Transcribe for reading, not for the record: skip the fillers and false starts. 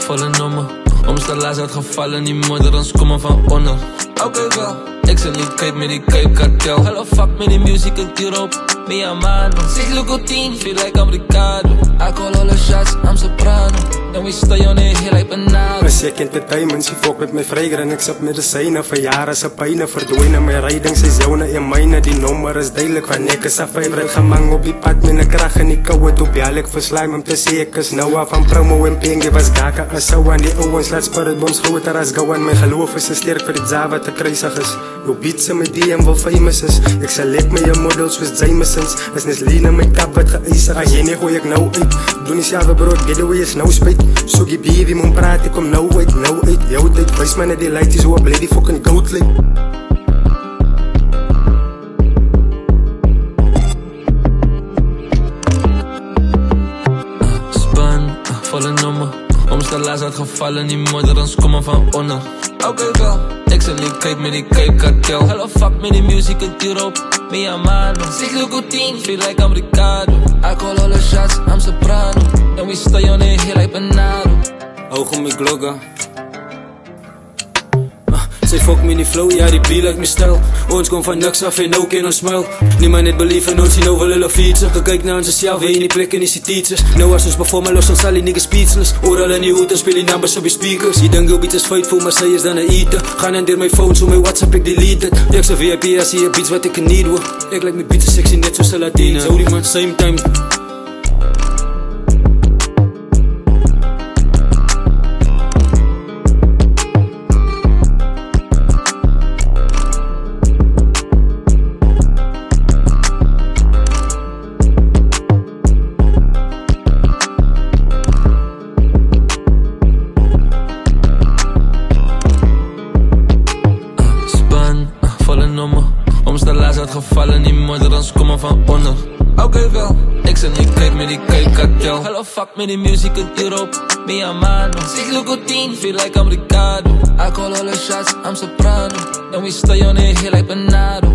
volle nummer. Omstelaars uitgevallen, die moederens komen van onder. Oké wel, ik zit niet kwijt met die Cape Cartel. Hello fuck met die muziek in Europe, mi amano. Zeg loco team, feel like americano. I call all the shots, I'm soprano. And we stay on it here like banana. As ek in die diamonds, die fok met my vryger en ek sip medisyne vir jare se pyne verdwyn. My ryding sy joune en myne, die nommer is duidelik van ek is 'n favorite gemang op die pad met 'n krag in die koue toe bel ek verslaim om te sê ek is nou af van promo en penge was gaka as sou aan die ouens laat spirit bombs groter as gowan. My geloof is sterk vir die Java te kruisig is. Nou beat se met die en wil famous is. Ek select my models soos Jamesons. Is nes lean in my kap wat geëisig. As jy nie gooi ek nou uit. Doen die selfe brood, get away is nou spyt. So die baby moet praat, ek kom nou uit. Jou tyd, wys my net die light is hoe op lady fucking goat lyk. Span, volle nummer. Omstelaars uitgevallen, die moederens komen van onder. Oké wel, ik zit niet kwijt met die Cape Cartel. Hello fuck met die muziek in Europe, mi amano. Zeg loco team, feel like americano. I call all the shots, I'm soprano. And we stay on it here like banana. Oog om my glogger. Sy fok met die flow, ja die be like my style. Ons kom van niks af en nou ken ons smile. Niemand het believe in ons, nou wil hulle fietsen. Gekyk na ons self, in die plek en die teachers. Nou as ons performen, los ons al die niggas speechless. Oral in die hoed en speel die numbers op die speakers. Die ding jou beat is foutful, maar sy is dan 'n eater. Gaan in deur my phone, so my WhatsApp ek delete it. Ek's 'n VIP, as jy beats wat ek need hoor. Ek like my beats sexy net soos 'n Latina. Hou die man same time. Omstelaars uitgevallen, die moederens komen van onder. Oké wel, ik zit niet kwijt met die Cape Cartel. Hello fuck met die muziek in Europe, mi amano. Zeg loco team, feel like americano. I call all the shots, I'm soprano. And we stay on it here like banana.